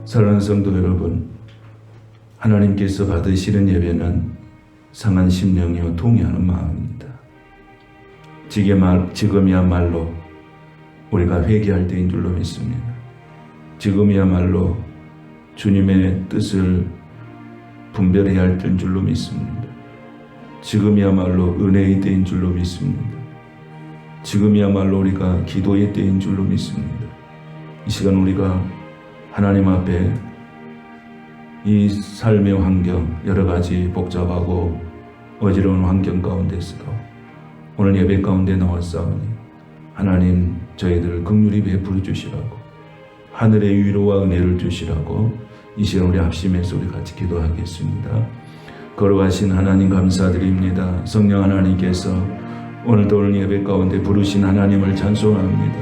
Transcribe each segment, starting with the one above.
사랑하는 성도 여러분, 하나님께서 받으시는 예배는 상한 심령이요 통회하는 마음입니다. 지금이야말로 우리가 회개할 때인 줄로 믿습니다. 지금이야말로 주님의 뜻을 분별해야 할 때인 줄로 믿습니다. 지금이야말로 은혜의 때인 줄로 믿습니다. 지금이야말로 우리가 기도의 때인 줄로 믿습니다. 이 시간 우리가 하나님 앞에 이 삶의 환경, 여러 가지 복잡하고 어지러운 환경 가운데서도 오늘 예배 가운데 나왔사오니 하나님 저희들을 긍휼히 베풀어 주시라고, 하늘의 위로와 은혜를 주시라고 이 시간 우리 합심해서 우리 같이 기도하겠습니다. 걸어가신 하나님 감사드립니다. 성령 하나님께서 오늘도 오늘 예배 가운데 부르신 하나님을 찬송합니다.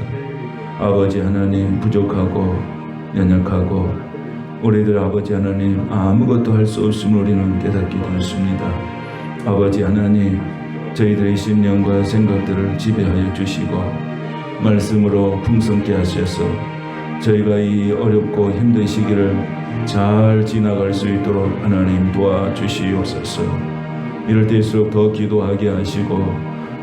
아버지 하나님, 부족하고 연약하고 우리들 아버지 하나님 아무것도 할 수 없음을 우리는 깨닫게 되었습니다. 아버지 하나님, 저희들의 심령과 생각들을 지배하여 주시고 말씀으로 풍성케 하셔서 저희가 이 어렵고 힘든 시기를 잘 지나갈 수 있도록 하나님 도와주시옵소서. 이럴 때일수록 더 기도하게 하시고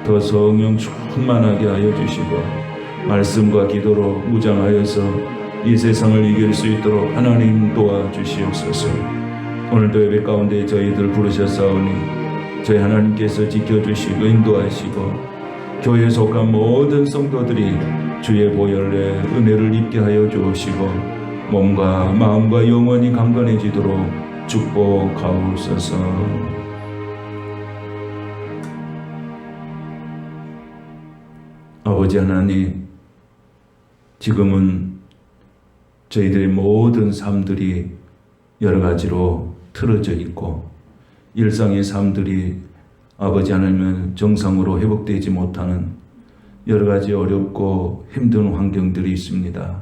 더 성령 충만하게 하여 주시고 말씀과 기도로 무장하여서 이 세상을 이길 수 있도록 하나님 도와주시옵소서. 오늘도 예배 가운데 저희들 부르셨사오니 저희 하나님께서 지켜주시고 인도하시고 교회에 속한 모든 성도들이 주의 보혈의 은혜를 입게 하여 주시고 몸과 마음과 영혼이 강건해지도록 축복하옵소서. 아버지 하나님, 지금은 저희들의 모든 삶들이 여러 가지로 틀어져 있고 일상의 삶들이 아버지 하나님은 정상으로 회복되지 못하는 여러 가지 어렵고 힘든 환경들이 있습니다.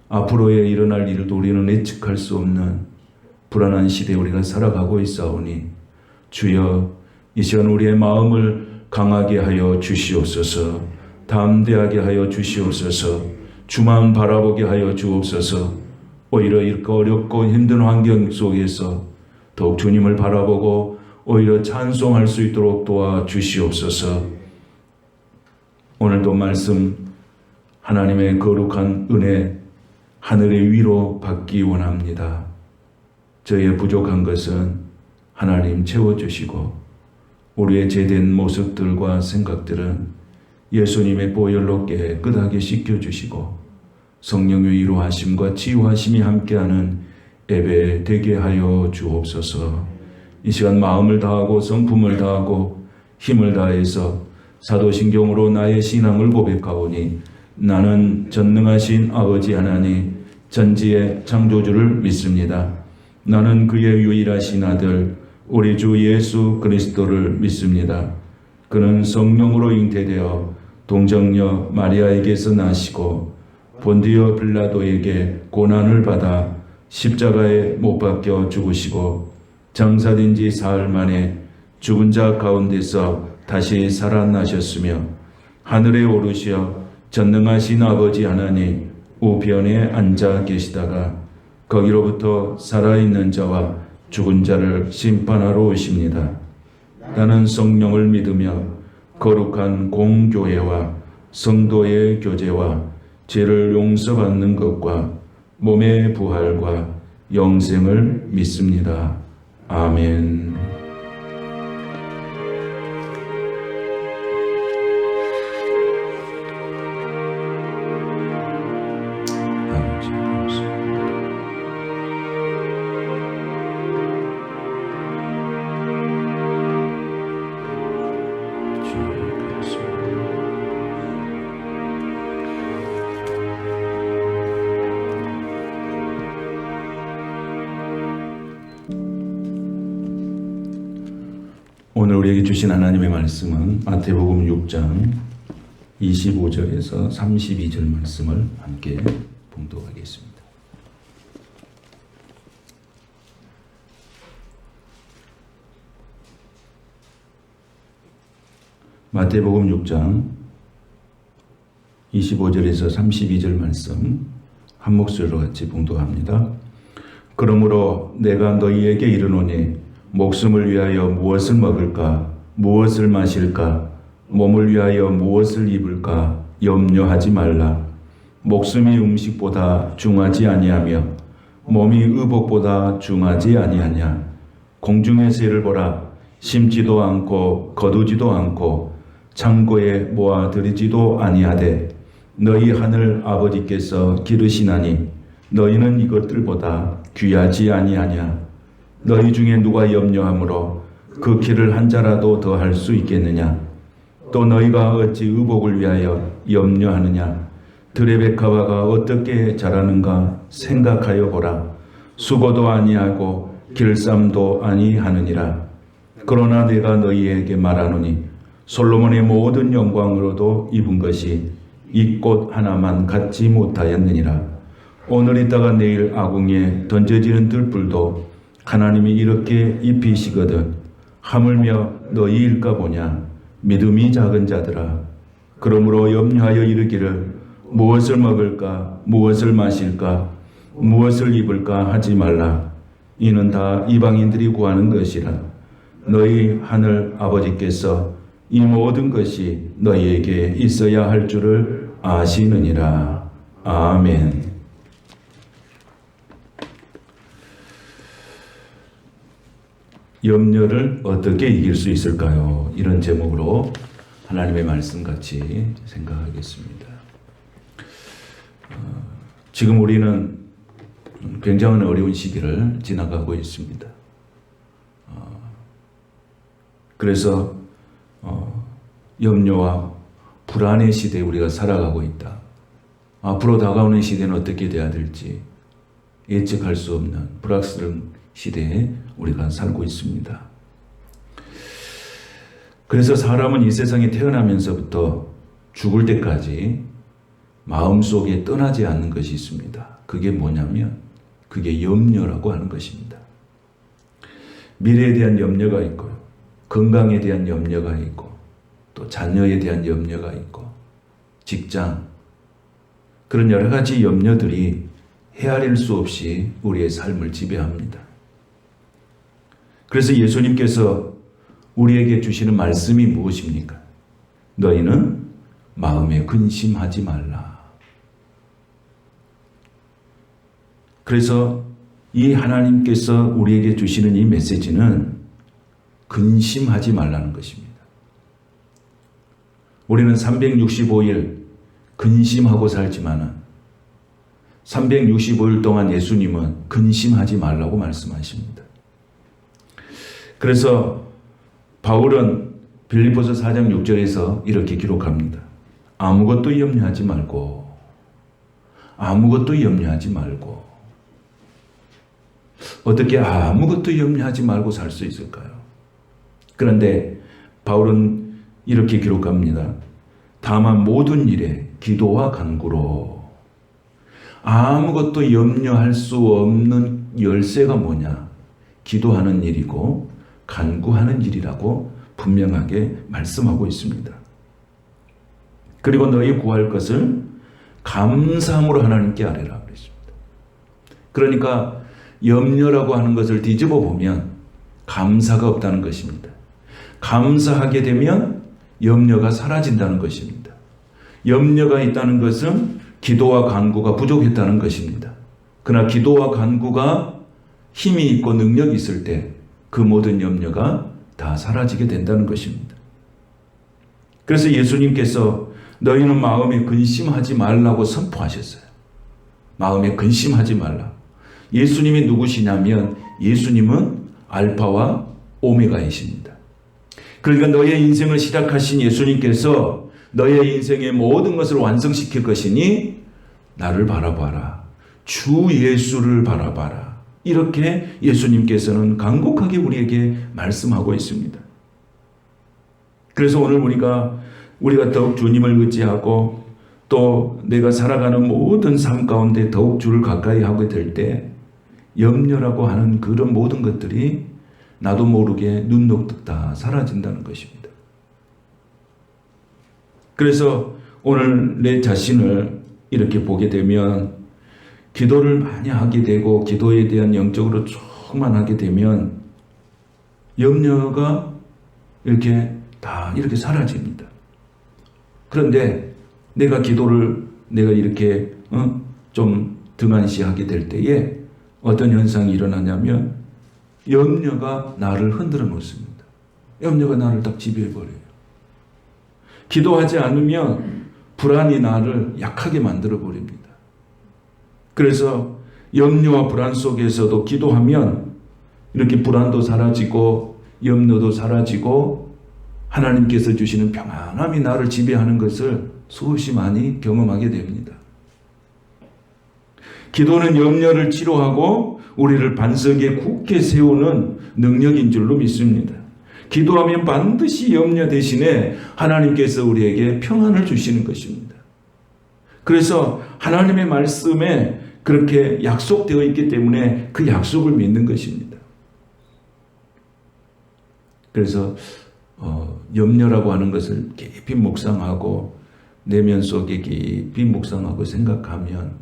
앞으로에 일어날 일도 우리는 예측할 수 없는 불안한 시대에 우리가 살아가고 있사오니 주여 이 시간 우리의 마음을 강하게 하여 주시옵소서. 담대하게 하여 주시옵소서. 주만 바라보게 하여 주옵소서. 오히려 이렇게 어렵고 힘든 환경 속에서 더욱 주님을 바라보고 오히려 찬송할 수 있도록 도와주시옵소서. 오늘도 말씀 하나님의 거룩한 은혜, 하늘의 위로 받기 원합니다. 저희의 부족한 것은 하나님 채워주시고 우리의 죄된 모습들과 생각들은 예수님의 보혈로 깨끗하게 씻겨주시고 성령의 위로하심과 치유하심이 함께하는 예배 되게 하여 주옵소서. 이 시간 마음을 다하고 성품을 다하고 힘을 다해서 사도신경으로 나의 신앙을 고백하오니 나는 전능하신 아버지 하나님 전지의 창조주를 믿습니다. 나는 그의 유일하신 아들 우리 주 예수 그리스도를 믿습니다. 그는 성령으로 잉태되어 동정녀 마리아에게서 나시고 본디오 빌라도에게 고난을 받아 십자가에 못 박혀 죽으시고 장사된 지 사흘 만에 죽은 자 가운데서 다시 살아나셨으며 하늘에 오르시어 전능하신 아버지 하나님 우편에 앉아 계시다가 거기로부터 살아있는 자와 죽은 자를 심판하러 오십니다. 나는 성령을 믿으며 거룩한 공교회와 성도의 교제와 죄를 용서받는 것과 몸의 부활과 영생을 믿습니다. 아멘. 오늘 우리에게 주신 하나님의 말씀은 마태복음 6장 25절에서 32절 말씀을 함께 봉독하겠습니다. 마태복음 6장 25절에서 32절 말씀 한 목소리로 같이 봉독합니다. 그러므로 내가 너희에게 이르노니 목숨을 위하여 무엇을 먹을까 무엇을 마실까 몸을 위하여 무엇을 입을까 염려하지 말라. 목숨이 음식보다 중하지 아니하며 몸이 의복보다 중하지 아니하냐. 공중의 새를 보라. 심지도 않고 거두지도 않고 창고에 모아들이지도 아니하되 너희 하늘 아버지께서 기르시나니 너희는 이것들보다 귀하지 아니하냐. 너희 중에 누가 염려함으로 그 키를 한 자라도 더 할 수 있겠느냐. 또 너희가 어찌 의복을 위하여 염려하느냐. 들의 백합화가 어떻게 자라는가 생각하여 보라. 수고도 아니하고 길쌈도 아니하느니라. 그러나 내가 너희에게 말하노니 솔로몬의 모든 영광으로도 입은 것이 이 꽃 하나만 갖지 못하였느니라. 오늘 있다가 내일 아궁이에 던져지는 들불도 하나님이 이렇게 입히시거든 하물며 너희일까 보냐. 믿음이 작은 자들아. 그러므로 염려하여 이르기를 무엇을 먹을까 무엇을 마실까 무엇을 입을까 하지 말라. 이는 다 이방인들이 구하는 것이라. 너희 하늘 아버지께서 이 모든 것이 너희에게 있어야 할 줄을 아시느니라. 아멘. 염려를 어떻게 이길 수 있을까요? 이런 제목으로 하나님의 말씀 같이 생각하겠습니다. 지금 우리는 굉장히 어려운 시기를 지나가고 있습니다. 그래서 염려와 불안의 시대에 우리가 살아가고 있다. 앞으로 다가오는 시대는 어떻게 돼야 될지 예측할 수 없는 불확실한 시대에 우리가 살고 있습니다. 그래서 사람은 이 세상에 태어나면서부터 죽을 때까지 마음속에 떠나지 않는 것이 있습니다. 그게 뭐냐면 그게 염려라고 하는 것입니다. 미래에 대한 염려가 있고요. 건강에 대한 염려가 있고 또 자녀에 대한 염려가 있고 직장 그런 여러 가지 염려들이 헤아릴 수 없이 우리의 삶을 지배합니다. 그래서 예수님께서 우리에게 주시는 말씀이 무엇입니까? 너희는 마음에 근심하지 말라. 그래서 이 하나님께서 우리에게 주시는 이 메시지는 근심하지 말라는 것입니다. 우리는 365일 근심하고 살지만은 365일 동안 예수님은 근심하지 말라고 말씀하십니다. 그래서 바울은 빌립보서 4장 6절에서 이렇게 기록합니다. 아무것도 염려하지 말고 아무것도 염려하지 말고. 어떻게 아무것도 염려하지 말고 살 수 있을까요? 그런데 바울은 이렇게 기록합니다. 다만 모든 일에 기도와 간구로. 아무것도 염려할 수 없는 열쇠가 뭐냐? 기도하는 일이고 간구하는 일이라고 분명하게 말씀하고 있습니다. 그리고 너희 구할 것을 감사함으로 하나님께 아뢰라 그랬습니다. 그러니까 염려라고 하는 것을 뒤집어 보면 감사가 없다는 것입니다. 감사하게 되면 염려가 사라진다는 것입니다. 염려가 있다는 것은 기도와 간구가 부족했다는 것입니다. 그러나 기도와 간구가 힘이 있고 능력이 있을 때 그 모든 염려가 다 사라지게 된다는 것입니다. 그래서 예수님께서 너희는 마음에 근심하지 말라고 선포하셨어요. 마음에 근심하지 말라. 예수님이 누구시냐면 예수님은 알파와 오메가이십니다. 그러니까 너의 인생을 시작하신 예수님께서 너의 인생의 모든 것을 완성시킬 것이니 나를 바라봐라. 주 예수를 바라봐라. 이렇게 예수님께서는 간곡하게 우리에게 말씀하고 있습니다. 그래서 오늘 우리가 더욱 주님을 의지하고 또 내가 살아가는 모든 삶 가운데 더욱 주를 가까이 하게 될 때 염려라고 하는 그런 모든 것들이 나도 모르게 눈 녹듯 다 사라진다는 것입니다. 그래서 오늘 내 자신을 이렇게 보게 되면 기도를 많이 하게 되고 기도에 대한 영적으로 충만하게 되면 염려가 이렇게 다 이렇게 사라집니다. 그런데 내가 기도를 내가 이렇게 좀 등한시하게 될 때에 어떤 현상이 일어나냐면 염려가 나를 흔들어 놓습니다. 염려가 나를 딱 지배해버려요. 기도하지 않으면 불안이 나를 약하게 만들어 버립니다. 그래서 염려와 불안 속에서도 기도하면 이렇게 불안도 사라지고 염려도 사라지고 하나님께서 주시는 평안함이 나를 지배하는 것을 수없이 많이 경험하게 됩니다. 기도는 염려를 치료하고 우리를 반석에 굳게 세우는 능력인 줄로 믿습니다. 기도하면 반드시 염려 대신에 하나님께서 우리에게 평안을 주시는 것입니다. 그래서 하나님의 말씀에 그렇게 약속되어 있기 때문에 그 약속을 믿는 것입니다. 그래서 염려라고 하는 것을 깊이 묵상하고 내면 속에 깊이 묵상하고 생각하면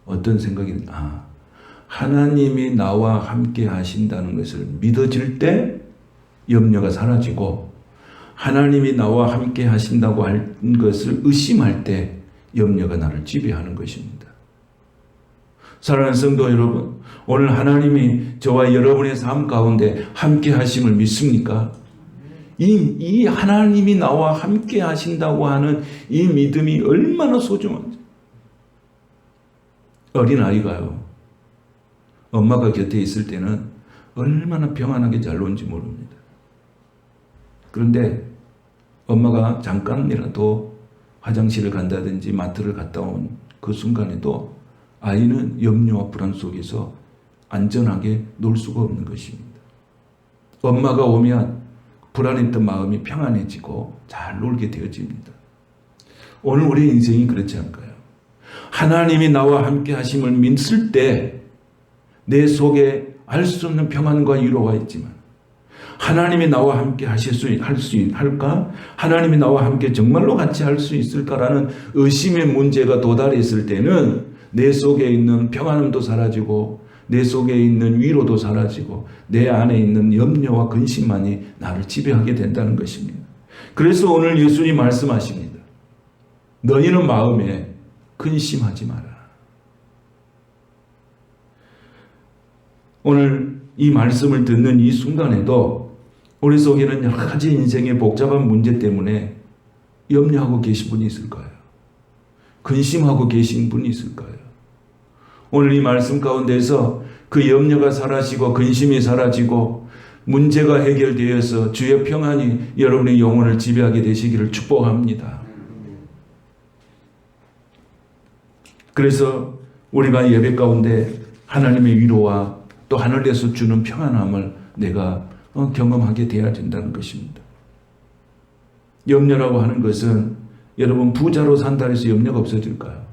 어떤 생각이 하나님이 나와 함께 하신다는 것을 믿어질 때 염려가 사라지고 하나님이 나와 함께 하신다고 하는 것을 의심할 때 염려가 나를 지배하는 것입니다. 사랑하는 성도 여러분, 오늘 하나님이 저와 여러분의 삶 가운데 함께 하심을 믿습니까? 이 하나님이 나와 함께 하신다고 하는 이 믿음이 얼마나 소중한지. 어린아이가요, 엄마가 곁에 있을 때는 얼마나 평안하게 잘 노는지 모릅니다. 그런데 엄마가 잠깐이라도 화장실을 간다든지 마트를 갔다 온 그 순간에도 아이는 염려와 불안 속에서 안전하게 놀 수가 없는 것입니다. 엄마가 오면 불안했던 마음이 평안해지고 잘 놀게 되어집니다. 오늘 우리 인생이 그렇지 않을까요? 하나님이 나와 함께 하심을 믿을 때 내 속에 알 수 없는 평안과 위로가 있지만 하나님이 나와 함께 할까? 하나님이 나와 함께 정말로 같이 할 수 있을까라는 의심의 문제가 도달했을 때는 내 속에 있는 평안함도 사라지고 내 속에 있는 위로도 사라지고 내 안에 있는 염려와 근심만이 나를 지배하게 된다는 것입니다. 그래서 오늘 예수님 말씀하십니다. 너희는 마음에 근심하지 마라. 오늘 이 말씀을 듣는 이 순간에도 우리 속에는 여러 가지 인생의 복잡한 문제 때문에 염려하고 계신 분이 있을까요? 근심하고 계신 분이 있을까요? 오늘 이 말씀 가운데서 그 염려가 사라지고 근심이 사라지고 문제가 해결되어서 주의 평안이 여러분의 영혼을 지배하게 되시기를 축복합니다. 그래서 우리가 예배 가운데 하나님의 위로와 또 하늘에서 주는 평안함을 내가 경험하게 되어야 된다는 것입니다. 염려라고 하는 것은 여러분 부자로 산다 해서 염려가 없어질까요?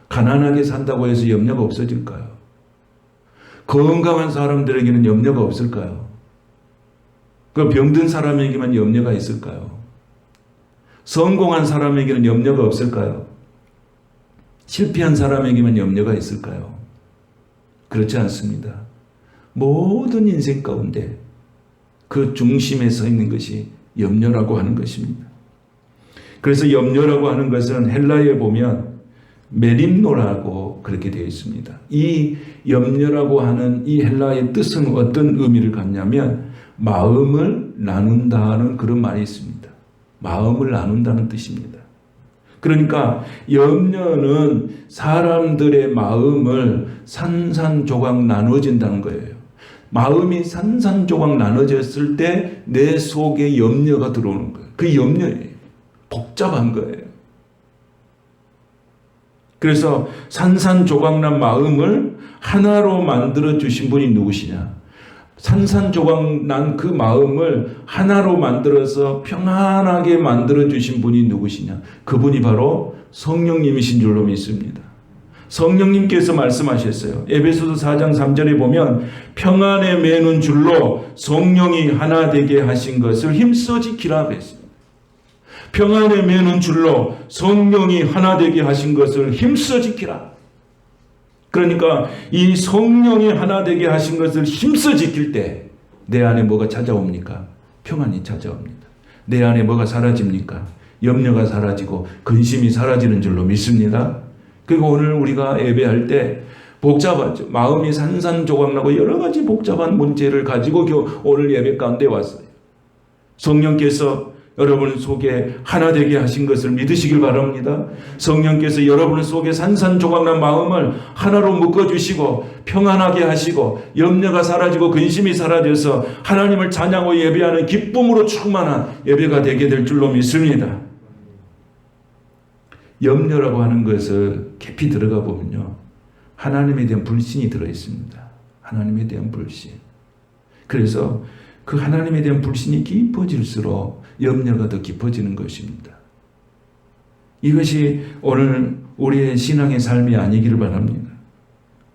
가난하게 산다고 해서 염려가 없어질까요? 건강한 사람들에게는 염려가 없을까요? 그 병든 사람에게만 염려가 있을까요? 성공한 사람에게는 염려가 없을까요? 실패한 사람에게만 염려가 있을까요? 그렇지 않습니다. 모든 인생 가운데 그 중심에 서 있는 것이 염려라고 하는 것입니다. 그래서 염려라고 하는 것은 헬라어에 보면 메림노라고 그렇게 되어 있습니다. 이 염려라고 하는 이 헬라어의 뜻은 어떤 의미를 갖냐면 마음을 나눈다는 그런 말이 있습니다. 마음을 나눈다는 뜻입니다. 그러니까 염려는 사람들의 마음을 산산조각 나눠진다는 거예요. 마음이 산산조각 나눠졌을 때 내 속에 염려가 들어오는 거예요. 그 염려예요. 복잡한 거예요. 그래서 산산조각난 마음을 하나로 만들어 주신 분이 누구시냐? 산산조각난 그 마음을 하나로 만들어서 평안하게 만들어 주신 분이 누구시냐? 그분이 바로 성령님이신 줄로 믿습니다. 성령님께서 말씀하셨어요. 에베소서 4장 3절에 보면 평안에 매는 줄로 성령이 하나 되게 하신 것을 힘써 지키라 그랬습니다. 평안에 매는 줄로 성령이 하나 되게 하신 것을 힘써 지키라. 그러니까 이 성령이 하나 되게 하신 것을 힘써 지킬 때 내 안에 뭐가 찾아옵니까? 평안이 찾아옵니다. 내 안에 뭐가 사라집니까? 염려가 사라지고 근심이 사라지는 줄로 믿습니다. 그리고 오늘 우리가 예배할 때 복잡하죠. 마음이 산산조각나고 여러 가지 복잡한 문제를 가지고 오늘 예배 가운데 왔어요. 성령께서 여러분 속에 하나 되게 하신 것을 믿으시길 바랍니다. 성령께서 여러분 속에 산산조각난 마음을 하나로 묶어주시고 평안하게 하시고 염려가 사라지고 근심이 사라져서 하나님을 찬양하고 예배하는 기쁨으로 충만한 예배가 되게 될 줄로 믿습니다. 염려라고 하는 것을 깊이 들어가 보면요, 하나님에 대한 불신이 들어있습니다. 하나님에 대한 불신. 그래서 그 하나님에 대한 불신이 깊어질수록 염려가 더 깊어지는 것입니다. 이것이 오늘 우리의 신앙의 삶이 아니기를 바랍니다.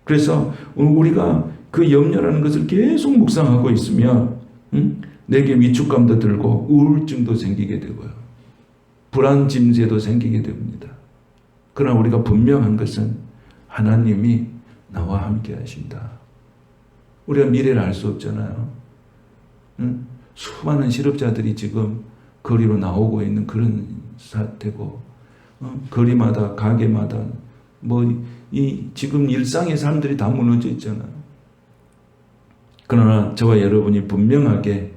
그래서 우리가 그 염려라는 것을 계속 묵상하고 있으면 내게 위축감도 들고 우울증도 생기게 되고요. 불안 짐새도 생기게 됩니다. 그러나 우리가 분명한 것은 하나님이 나와 함께 하신다. 우리가 미래를 알 수 없잖아요. 수많은 실업자들이 지금 거리로 나오고 있는 그런 사태고, 거리마다 가게마다 지금 일상의 삶들이 다 무너져 있잖아요. 그러나 저와 여러분이 분명하게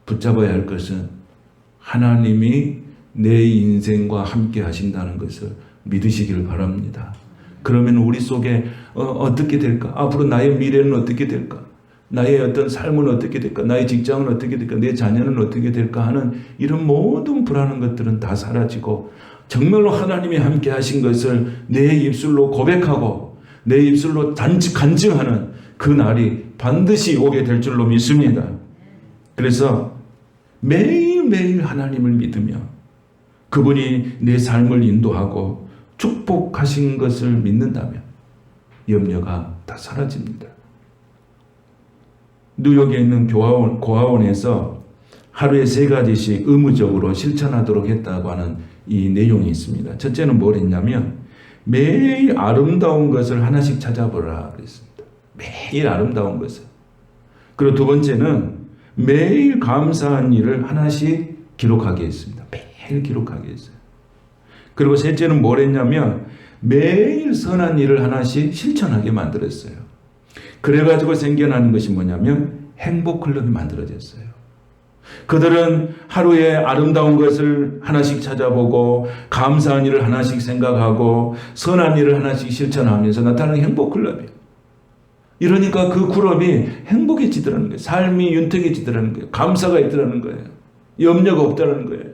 붙잡아야 할 것은 하나님이 내 인생과 함께 하신다는 것을 믿으시길 바랍니다. 그러면 우리 속에 어떻게 될까? 앞으로 나의 미래는 어떻게 될까? 나의 어떤 삶은 어떻게 될까? 나의 직장은 어떻게 될까? 내 자녀는 어떻게 될까? 하는 이런 모든 불안한 것들은 다 사라지고 정말로 하나님이 함께 하신 것을 내 입술로 고백하고 내 입술로 간증하는 그 날이 반드시 오게 될 줄로 믿습니다. 그래서 매일매일 하나님을 믿으며 그분이 내 삶을 인도하고 축복하신 것을 믿는다면 염려가 다 사라집니다. 뉴욕에 있는 고아원에서 하루에 3가지씩 의무적으로 실천하도록 했다고 하는 이 내용이 있습니다. 첫째는 뭘 했냐면 매일 아름다운 것을 하나씩 찾아보라 그랬습니다. 매일 아름다운 것을. 그리고 두 번째는 매일 감사한 일을 하나씩 기록하게 했습니다. 매일 기록하게 했어요. 그리고 셋째는 뭘 했냐면 매일 선한 일을 하나씩 실천하게 만들었어요. 그래가지고 생겨나는 것이 뭐냐면 행복클럽이 만들어졌어요. 그들은 하루에 아름다운 것을 하나씩 찾아보고 감사한 일을 하나씩 생각하고 선한 일을 하나씩 실천하면서 나타나는 행복클럽이에요. 이러니까 그 클럽이 행복해지더라는 거예요. 삶이 윤택해지더라는 거예요. 감사가 있더라는 거예요. 염려가 없다는 거예요.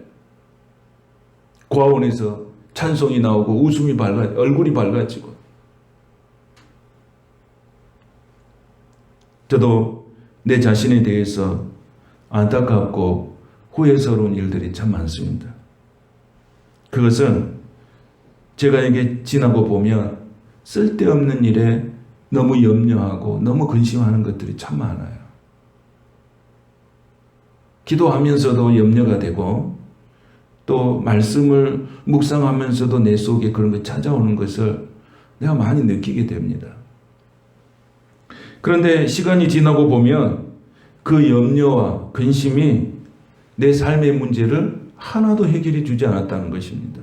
고아원에서 찬송이 나오고 웃음이 얼굴이 밝아지고. 저도 내 자신에 대해서 안타깝고 후회스러운 일들이 참 많습니다. 그것은 제가 이게 지나고 보면 쓸데없는 일에 너무 염려하고 너무 근심하는 것들이 참 많아요. 기도하면서도 염려가 되고 또 말씀을 묵상하면서도 내 속에 그런 게 찾아오는 것을 내가 많이 느끼게 됩니다. 그런데 시간이 지나고 보면 그 염려와 근심이 내 삶의 문제를 하나도 해결해 주지 않았다는 것입니다.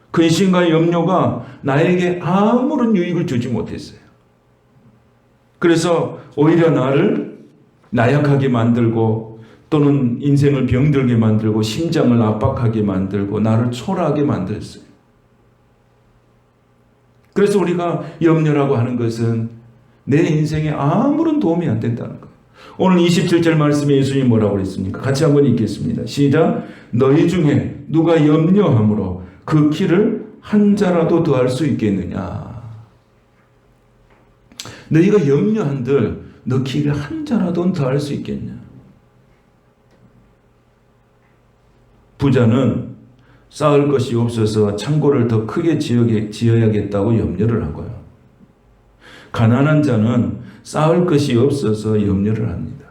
근심과 염려가 나에게 아무런 유익을 주지 못했어요. 그래서 오히려 나를 나약하게 만들고 또는 인생을 병들게 만들고 심장을 압박하게 만들고 나를 초라하게 만들었어요. 그래서 우리가 염려라고 하는 것은 내 인생에 아무런 도움이 안 된다는 거예요. 오늘 27절 말씀에 예수님이 뭐라고 그랬습니까? 같이 한번 읽겠습니다. 시작. 너희 중에 누가 염려함으로 그 키를 한 자라도 더할 수 있겠느냐. 너희가 염려한들 너 키를 한 자라도 더할 수 있겠냐. 부자는 쌓을 것이 없어서 창고를 더 크게 지어야겠다고 염려를 하고요. 가난한 자는 쌓을 것이 없어서 염려를 합니다.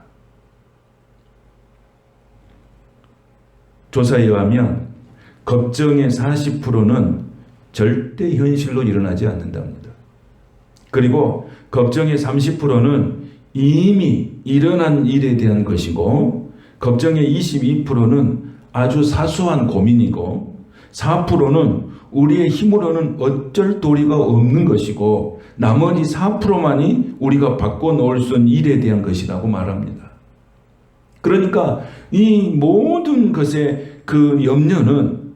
조사에 의하면 걱정의 40%는 절대 현실로 일어나지 않는답니다. 그리고 걱정의 30%는 이미 일어난 일에 대한 것이고, 걱정의 22%는 아주 사소한 고민이고, 4%는 우리의 힘으로는 어쩔 도리가 없는 것이고, 나머지 4%만이 우리가 바꿔놓을 수 있는 일에 대한 것이라고 말합니다. 그러니까 이 모든 것의 그 염려는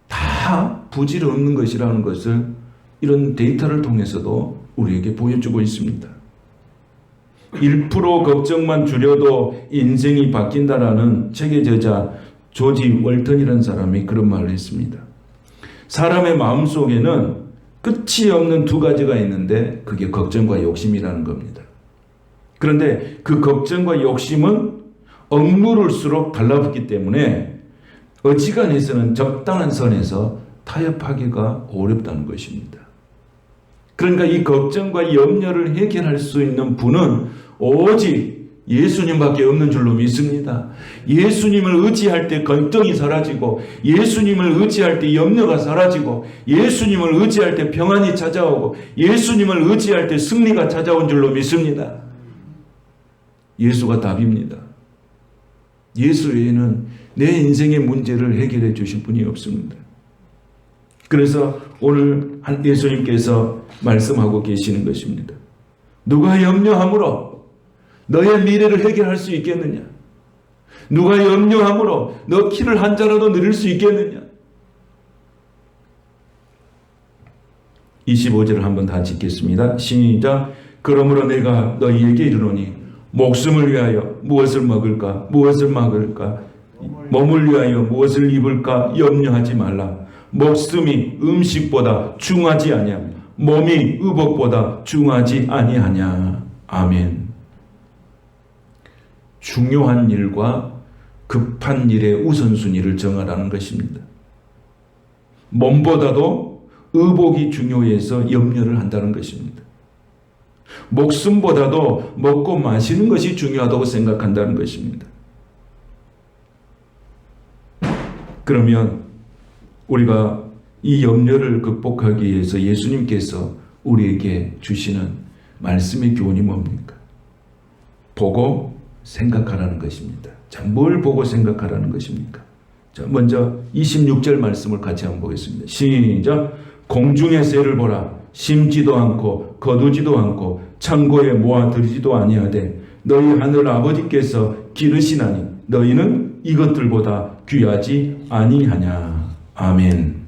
다 부질없는 것이라는 것을 이런 데이터를 통해서도 우리에게 보여주고 있습니다. 1% 걱정만 줄여도 인생이 바뀐다라는 책의 저자 조지 월턴이라는 사람이 그런 말을 했습니다. 사람의 마음속에는 끝이 없는 두 가지가 있는데 그게 걱정과 욕심이라는 겁니다. 그런데 그 걱정과 욕심은 억누를수록 달라붙기 때문에 어지간해서는 적당한 선에서 타협하기가 어렵다는 것입니다. 그러니까 이 걱정과 염려를 해결할 수 있는 분은 오직 예수님밖에 없는 줄로 믿습니다. 예수님을 의지할 때 건등이 사라지고, 예수님을 의지할 때 염려가 사라지고, 예수님을 의지할 때 평안이 찾아오고, 예수님을 의지할 때 승리가 찾아온 줄로 믿습니다. 예수가 답입니다. 예수 외에는 내 인생의 문제를 해결해 주실 분이 없습니다. 그래서 오늘 예수님께서 말씀하고 계시는 것입니다. 누가 염려함으로 너의 미래를 해결할 수 있겠느냐? 누가 염려함으로 너 키를 한 자라도 늘릴 수 있겠느냐? 25절을 한번 다 짓겠습니다. 시작. 그러므로 내가 너희에게 이르노니 목숨을 위하여 무엇을 먹을까? 무엇을 마실까? 몸을 위하여 무엇을 입을까? 염려하지 말라. 목숨이 음식보다 중하지 아니하며 몸이 의복보다 중하지 아니하냐. 아멘. 중요한 일과 급한 일의 우선순위를 정하라는 것입니다. 몸보다도 의복이 중요해서 염려를 한다는 것입니다. 목숨보다도 먹고 마시는 것이 중요하다고 생각한다는 것입니다. 그러면 우리가 이 염려를 극복하기 위해서 예수님께서 우리에게 주시는 말씀의 교훈이 뭡니까? 보고 생각하라는 것입니다. 자, 뭘 보고 생각하라는 것입니까? 자, 먼저 26절 말씀을 같이 한번 보겠습니다. 시작. 공중의 새를 보라. 심지도 않고 거두지도 않고 창고에 모아들이지도 아니하되 너희 하늘 아버지께서 기르시나니 너희는 이것들보다 귀하지 아니하냐. 아멘.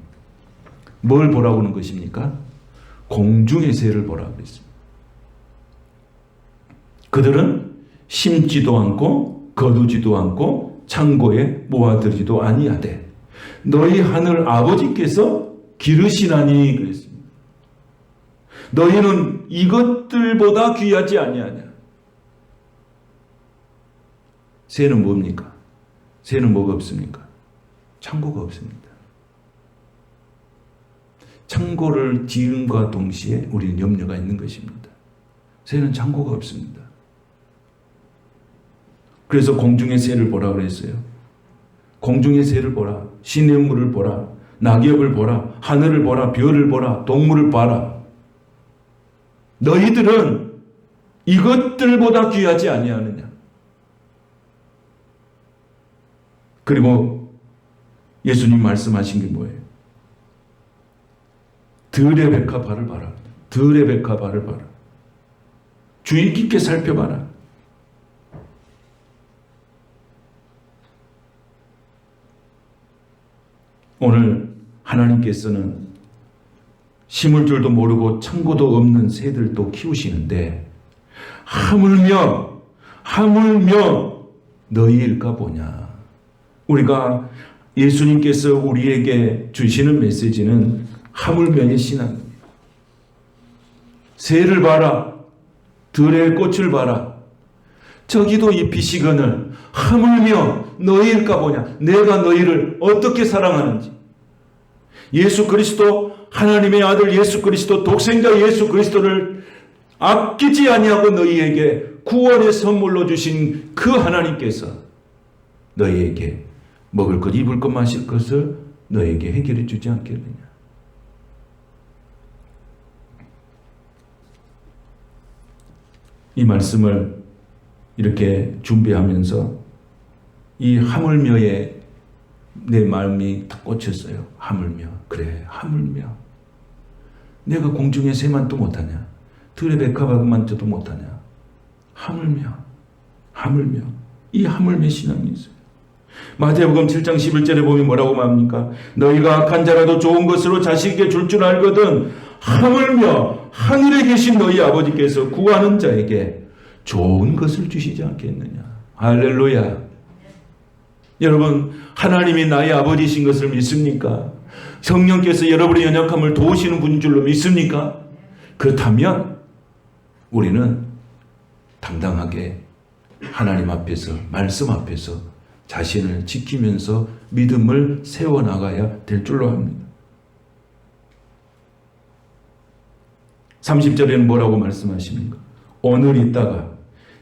뭘 보라고 하는 것입니까? 공중의 새를 보라고 했습니다. 그들은 심지도 않고 거두지도 않고 창고에 모아들이지도 아니하되 너희 하늘 아버지께서 기르시나니 그랬습니다. 너희는 이것들보다 귀하지 아니하냐. 새는 뭡니까? 새는 뭐가 없습니까? 창고가 없습니다. 창고를 지음과 동시에 우리는 염려가 있는 것입니다. 새는 창고가 없습니다. 그래서 공중의 새를 보라 그랬어요. 공중의 새를 보라. 시냇물을 보라. 낙엽을 보라. 하늘을 보라. 별을 보라. 동물을 봐라. 너희들은 이것들보다 귀하지 아니하느냐. 그리고 예수님 말씀하신 게 뭐예요? 들의 백합화를 봐라. 들의 백합화를 봐라. 주의 깊게 살펴봐라. 오늘 하나님께서는 심을 줄도 모르고 창고도 없는 새들도 키우시는데 하물며 너희일까 보냐. 우리가 예수님께서 우리에게 주시는 메시지는 하물며의 신앙입니다. 새를 봐라. 들의 꽃을 봐라. 저기도 잎이시거늘 하물며 너희일까 보냐. 내가 너희를 어떻게 사랑하는지. 예수 그리스도 하나님의 아들 예수 그리스도 독생자 예수 그리스도를 아끼지 아니하고 너희에게 구원의 선물로 주신 그 하나님께서 너희에게 먹을 것 입을 것 마실 것을 너희에게 해결해 주지 않겠느냐. 이 말씀을 이렇게 준비하면서 이 하물며에 내 마음이 딱 꽂혔어요. 하물며. 그래, 하물며. 내가 공중의 새만도 못하냐? 들의 백합만도 못하냐? 하물며. 하물며. 이 하물며 신앙이 있어요. 마태복음 7장 11절에 보면 뭐라고 말합니까? 너희가 악한 자라도 좋은 것으로 자식에게 줄 줄 알거든 하물며 하늘에 계신 너희 아버지께서 구하는 자에게 좋은 것을 주시지 않겠느냐. 할렐루야. 여러분, 하나님이 나의 아버지이신 것을 믿습니까? 성령께서 여러분의 연약함을 도우시는 분인 줄로 믿습니까? 그렇다면 우리는 당당하게 하나님 앞에서, 말씀 앞에서 자신을 지키면서 믿음을 세워나가야 될 줄로 합니다. 30절에는 뭐라고 말씀하십니까? 오늘 있다가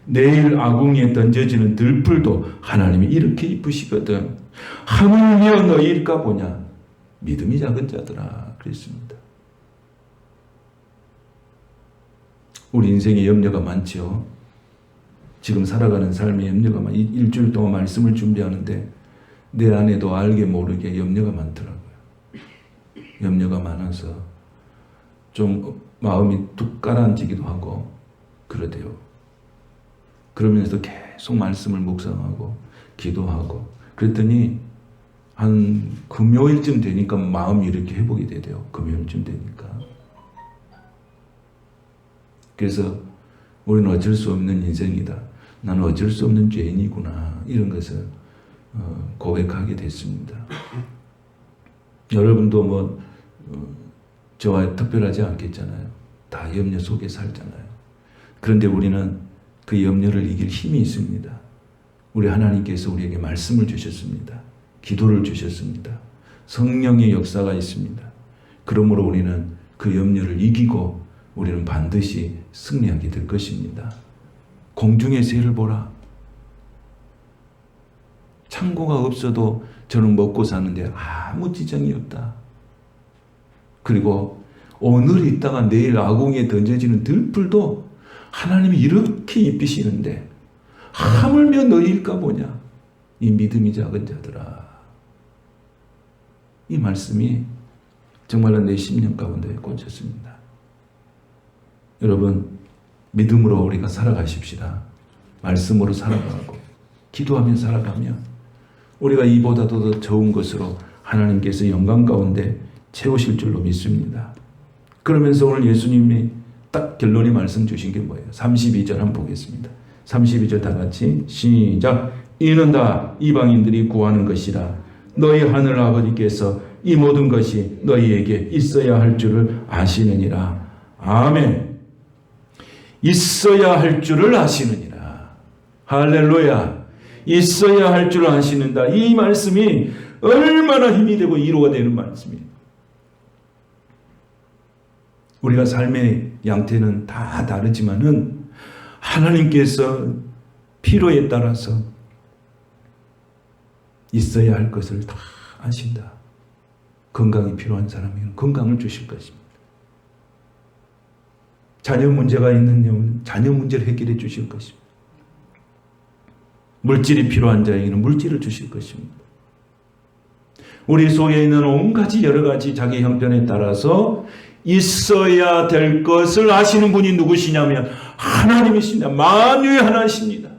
내일 아궁이에 던져지는 들풀도 하나님이 이렇게 이쁘시거든 하물며 너희일까 보냐. 믿음이 작은 자들아 그랬습니다. 우리 인생에 염려가 많죠. 지금 살아가는 삶에 염려가 많아. 일주일 동안 말씀을 준비하는데 내 안에도 알게 모르게 염려가 많더라고요. 염려가 많아서 좀 마음이 뚝 가라앉기도 하고 그러대요. 그러면서도 계속 말씀을 묵상하고 기도하고 그랬더니 한 금요일쯤 되니까 마음이 이렇게 회복이 되대요. 금요일쯤 되니까. 그래서 우리는 어쩔 수 없는 인생이다. 나는 어쩔 수 없는 죄인이구나. 이런 것을 고백하게 됐습니다. 여러분도 저와 특별하지 않겠잖아요. 다 염려 속에 살잖아요. 그런데 우리는 그 염려를 이길 힘이 있습니다. 우리 하나님께서 우리에게 말씀을 주셨습니다. 기도를 주셨습니다. 성령의 역사가 있습니다. 그러므로 우리는 그 염려를 이기고 우리는 반드시 승리하게 될 것입니다. 공중의 새를 보라. 창고가 없어도 저는 먹고 사는데 아무 지장이 없다. 그리고 오늘 있다가 내일 아궁이에 던져지는 들풀도 하나님이 이렇게 입히시는데 하물며 너희일까 보냐. 이 믿음이 작은 자들아. 이 말씀이 정말로 내 심령 가운데 꽂혔습니다. 여러분, 믿음으로 우리가 살아가십시다. 말씀으로 살아가고 기도하며 살아가면 우리가 이보다도 더 좋은 것으로 하나님께서 영광 가운데 채우실 줄로 믿습니다. 그러면서 오늘 예수님이 딱 결론이 말씀 주신 게 뭐예요? 32절 한번 보겠습니다. 32절 다 같이 시작. 이는 다 이방인들이 구하는 것이라. 너희 하늘 아버지께서 이 모든 것이 너희에게 있어야 할 줄을 아시느니라. 아멘. 있어야 할 줄을 아시느니라. 할렐루야. 있어야 할 줄을 아시는다. 이 말씀이 얼마나 힘이 되고 위로가 되는 말씀이에요. 우리가 삶의 양태는 다 다르지만은 하나님께서 필요에 따라서 있어야 할 것을 다 아신다. 건강이 필요한 사람에게는 건강을 주실 것입니다. 자녀 문제가 있는 경우는 자녀 문제를 해결해 주실 것입니다. 물질이 필요한 자에게는 물질을 주실 것입니다. 우리 속에 있는 온가지 여러 가지 자기 형편에 따라서 있어야 될 것을 아시는 분이 누구시냐면 하나님이십니다. 만유의 하나님이십니다.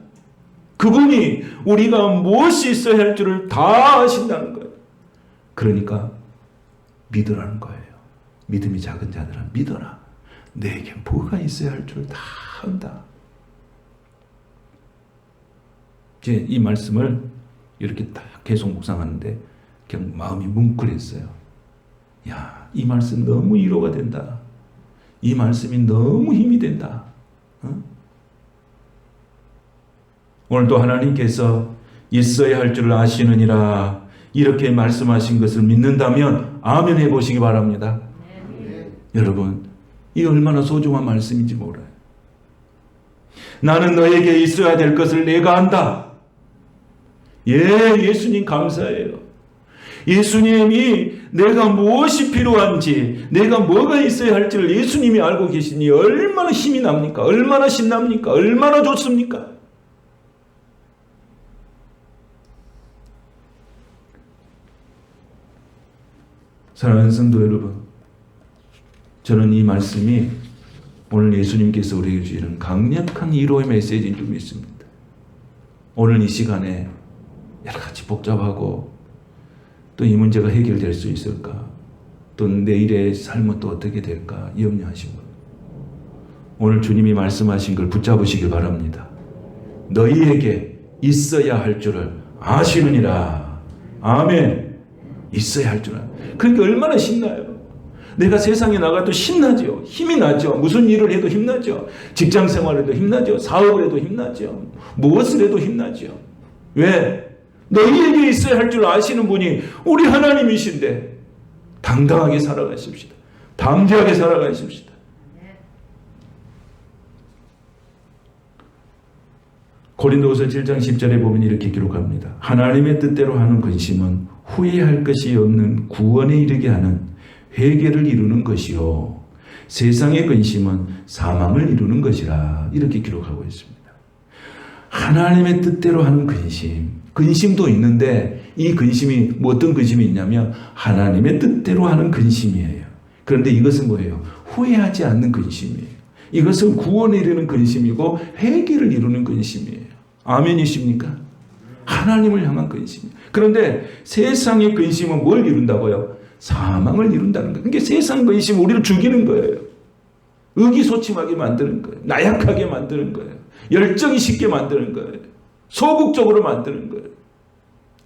그분이 우리가 무엇이 있어야 할 줄을 다 아신다는 거예요. 그러니까 믿으라는 거예요. 믿음이 작은 자들은 믿어라. 내게 뭐가 있어야 할 줄 다 안다. 이제 이 말씀을 이렇게 딱 계속 묵상하는데 그냥 마음이 뭉클했어요. 야, 이 말씀 너무 위로가 된다. 이 말씀이 너무 힘이 된다. 오늘도 하나님께서 있어야 할 줄을 아시느니라 이렇게 말씀하신 것을 믿는다면 아멘 해보시기 바랍니다. 여러분, 이 얼마나 소중한 말씀인지 몰라요. 나는 너에게 있어야 될 것을 내가 안다. 예, 예수님 감사해요. 예수님이 내가 무엇이 필요한지, 내가 뭐가 있어야 할지를 예수님이 알고 계시니 얼마나 힘이 납니까? 얼마나 신납니까? 얼마나 좋습니까? 사랑하는 성도 여러분, 저는 이 말씀이 오늘 예수님께서 우리에게 주시는 강력한 위로의 메시지인 줄 믿습니다. 오늘 이 시간에 여러 가지 복잡하고 또 이 문제가 해결될 수 있을까? 또 내일의 삶은 또 어떻게 될까? 염려하신 것. 오늘 주님이 말씀하신 걸 붙잡으시길 바랍니다. 너희에게 있어야 할 줄을 아시느니라. 아멘. 있어야 할 줄을. 그러니까 얼마나 신나요? 내가 세상에 나가도 신나죠. 힘이 나죠. 무슨 일을 해도 힘나죠. 직장 생활에도 힘나죠. 사업을 해도 힘나죠. 무엇을 해도 힘나죠. 왜? 너희에게 있어야 할 줄 아시는 분이 우리 하나님이신데 당당하게 살아가십시다. 담대하게 살아가십시다. 고린도후서 7장 10절에 보면 이렇게 기록합니다. 하나님의 뜻대로 하는 근심은 후회할 것이 없는 구원에 이르게 하는 회개를 이루는 것이요 세상의 근심은 사망을 이루는 것이라 이렇게 기록하고 있습니다. 하나님의 뜻대로 하는 근심도 있는데 이 근심이 어떤 근심이 있냐면 하나님의 뜻대로 하는 근심이에요. 그런데 이것은 뭐예요? 후회하지 않는 근심이에요. 이것은 구원에 이르는 근심이고 회개를 이루는 근심이에요. 아멘이십니까? 하나님을 향한 근심. 그런데 세상의 근심은 뭘 이룬다고요? 사망을 이룬다는 거예요. 그러니까 세상 근심은 우리를 죽이는 거예요. 의기소침하게 만드는 거예요. 나약하게 만드는 거예요. 열정이 식게 만드는 거예요. 소극적으로 만드는 거예요.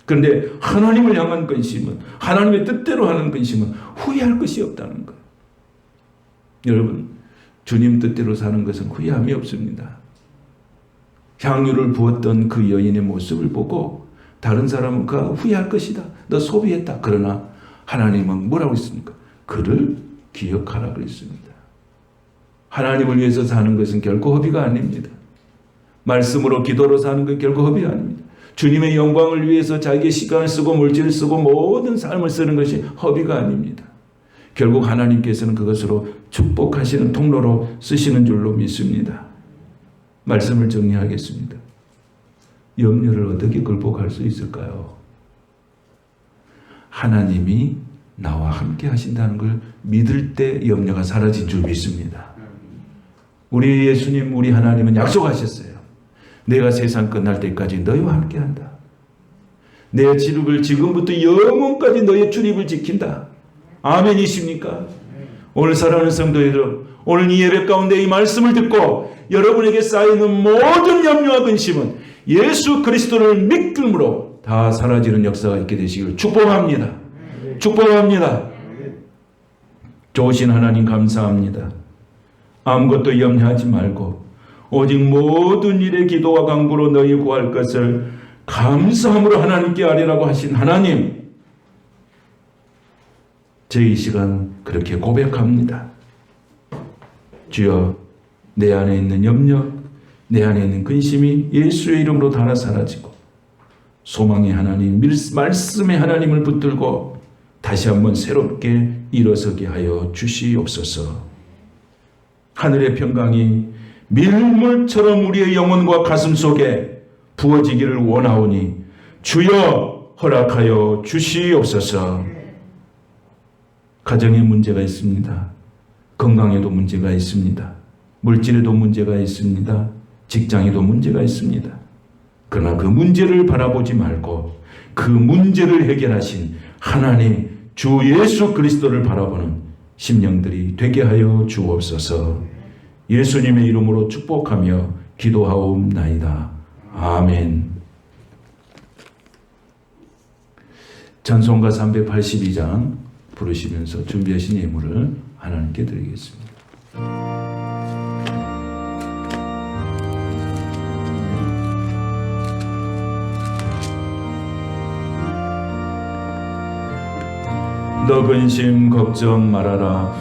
그런데 하나님을 향한 근심은, 하나님의 뜻대로 하는 근심은 후회할 것이 없다는 거예요. 여러분, 주님 뜻대로 사는 것은 후회함이 없습니다. 향유를 부었던 그 여인의 모습을 보고 다른 사람은 그가 후회할 것이다. 너 소비했다. 그러나 하나님은 뭐라고 했습니까? 그를 기억하라 그랬습니다. 하나님을 위해서 사는 것은 결코 허비가 아닙니다. 말씀으로 기도로 사는 건 결코 허비가 아닙니다. 주님의 영광을 위해서 자기의 시간을 쓰고 물질을 쓰고 모든 삶을 쓰는 것이 허비가 아닙니다. 결국 하나님께서는 그것으로 축복하시는 통로로 쓰시는 줄로 믿습니다. 말씀을 정리하겠습니다. 염려를 어떻게 극복할 수 있을까요? 하나님이 나와 함께 하신다는 걸 믿을 때 염려가 사라진 줄 믿습니다. 우리 예수님, 우리 하나님은 약속하셨어요. 내가 세상 끝날 때까지 너희와 함께 한다. 내 지름을 지금부터 영원까지 너희의 출입을 지킨다. 아멘이십니까? 오늘 사랑하는 성도 여러분, 오늘 이 예배 가운데 이 말씀을 듣고 여러분에게 쌓이는 모든 염려와 근심은 예수 그리스도를 믿음으로 다 사라지는 역사가 있게 되시길 축복합니다. 축복합니다. 좋으신 하나님 감사합니다. 아무것도 염려하지 말고 오직 모든 일에 기도와 간구로 너희 구할 것을 감사함으로 하나님께 아뢰라고 하신 하나님, 제 이 시간 그렇게 고백합니다. 주여, 내 안에 있는 염려, 내 안에 있는 근심이 예수의 이름으로 다 사라지고 소망의 하나님, 말씀의 하나님을 붙들고 다시 한번 새롭게 일어서게 하여 주시옵소서. 하늘의 평강이 밀물처럼 우리의 영혼과 가슴 속에 부어지기를 원하오니 주여 허락하여 주시옵소서. 가정에 문제가 있습니다. 건강에도 문제가 있습니다. 물질에도 문제가 있습니다. 직장에도 문제가 있습니다. 그러나 그 문제를 바라보지 말고 그 문제를 해결하신 하나님 주 예수 그리스도를 바라보는 심령들이 되게 하여 주옵소서. 예수님의 이름으로 축복하며 기도하옵나이다. 아멘. 찬송가 382장 부르시면서 준비하신 예물을 하나님께 드리겠습니다. 너 근심 걱정 말아라.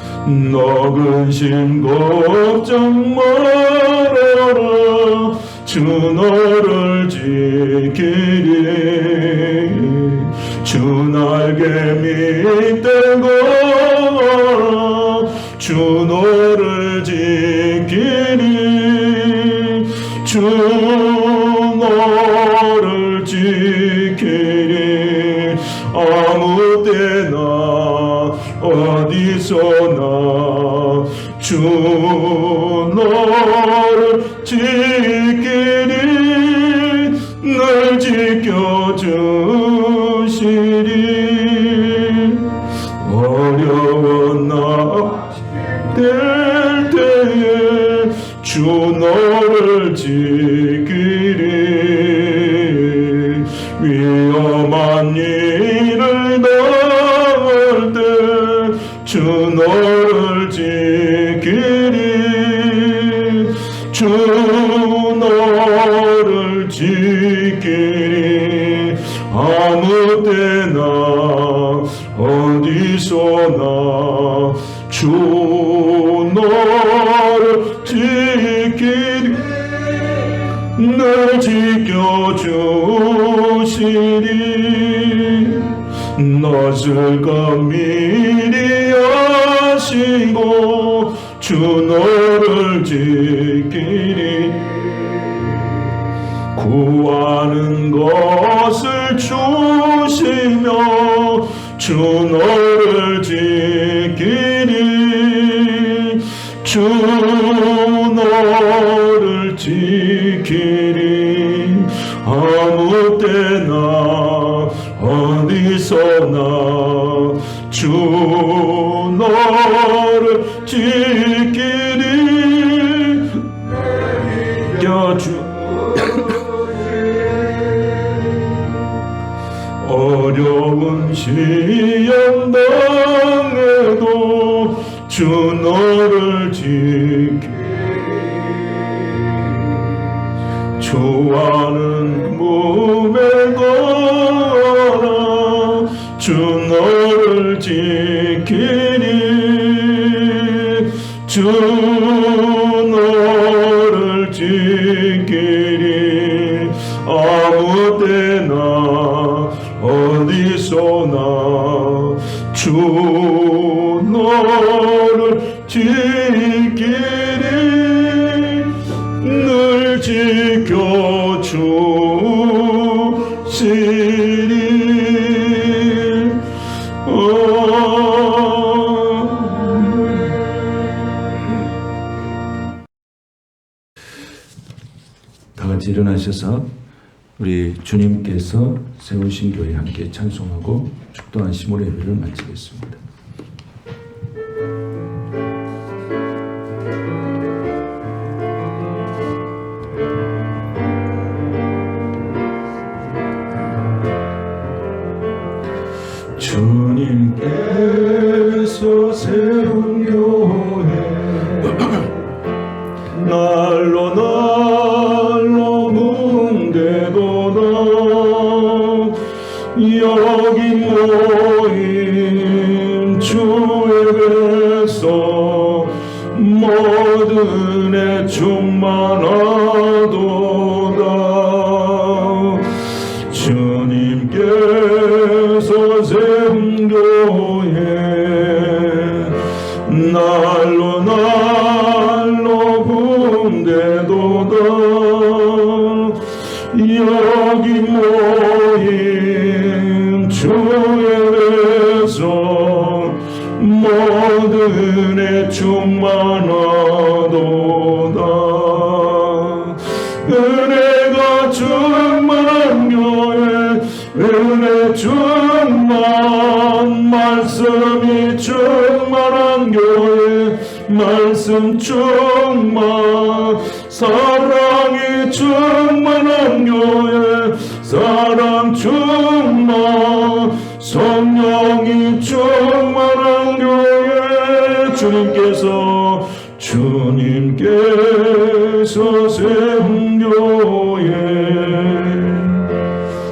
너 근심 걱정 말아라. 주 너를 지키리. 주 날개 밑대고 주 너를 지키리 주 너를 지키리 아무 때나 어디서나 주 너를 지키리 늘 지켜주시리 어려운 나 될 때에 주 너를 지키리 위험한 일을 당할 때 주 너를 지키리 주 너를 지키리 아무 때나 어디서나 주 너를 지키리 늘 지켜주시리 낯을 미리 하시고 주 너를 지키리 구하는 것을 주시며 주 너를 지키리 주 너를 지키리 아무 때나 어디서나 주 너를 지키리 껴주 어려운 시험 당해도 주 너를 지키리 좋아하는 몸에 걸어 주 너를 지키리 주 너를 지키리 아무 때나 어디서나 주 너를 지키리 늘 지켜주시리 다 같이 일어나셔서 우리 주님께서 세우신 교회 함께 찬송하고 축도한 시몰 예배를 마치겠습니다. 주님께서 세운 교회 날로 날로 붕대도다 여기 모인 주의 백성 모든 애 충만하도다 주님께서 세운 교회 날로 날로 붕대도다 여기 모인 주의 백성 모든 애 충만하도다 은혜가 충만한 교회 은혜 충만 말씀이 충만한 교회 말씀 충만 사랑이 충만한 교회 사랑 충만 성령이 충만한 교회 주님께서 세운 교회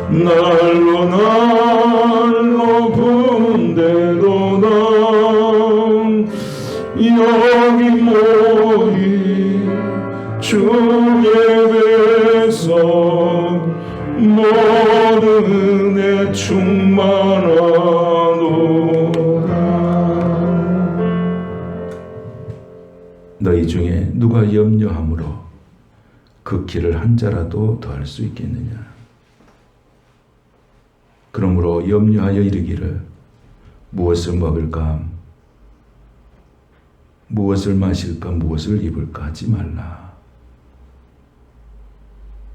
날로 날로 군대도다 여기 모인 주의 백성 모든 애 충만 충만하도다. 너희 중에 누가 염려함으로 그 길을 한 자라도 더할 수 있겠느냐. 그러므로 염려하여 이르기를 무엇을 먹을까, 무엇을 마실까, 무엇을 입을까 하지 말라.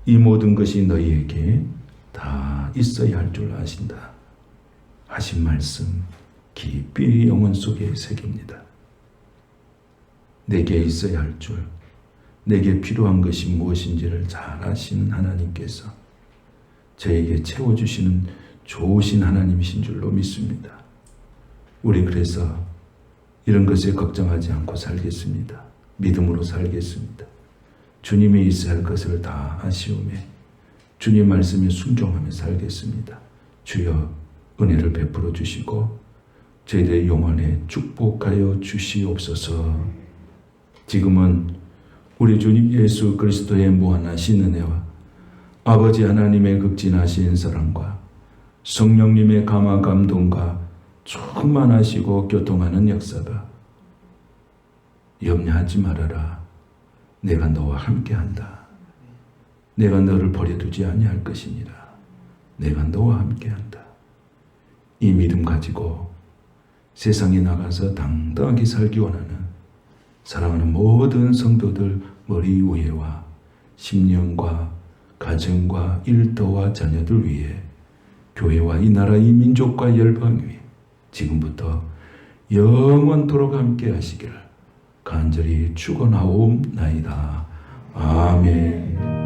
이 모든 것이 너희에게 다 있어야 할 줄 아신다 하신 말씀 깊이 영혼 속에 새깁니다. 내게 있어야 할 줄, 내게 필요한 것이 무엇인지를 잘 아시는 하나님께서 저에게 채워주시는 좋으신 하나님이신 줄로 믿습니다. 우리 그래서 이런 것에 걱정하지 않고 살겠습니다. 믿음으로 살겠습니다. 주님이 있어야 할 것을 다 아시오매 주님 말씀에 순종하며 살겠습니다. 주여 은혜를 베풀어 주시고 저희들의 영혼에 축복하여 주시옵소서. 지금은 우리 주님 예수 그리스도의 무한하신 은혜와 아버지 하나님의 극진하신 사랑과 성령님의 감화 감동과 충만하시고 교통하는 역사가 염려하지 말아라. 내가 너와 함께한다. 내가 너를 버려두지 아니할 것이니라. 내가 너와 함께한다. 이 믿음 가지고 세상에 나가서 당당하게 살기 원하는 사랑하는 모든 성도들 머리 위에와 심령과 가정과 일터와 자녀들 위해 교회와 이 나라 이 민족과 열방 위에 지금부터 영원토록 함께 하시기를 간절히 축원하옵나이다. 아멘.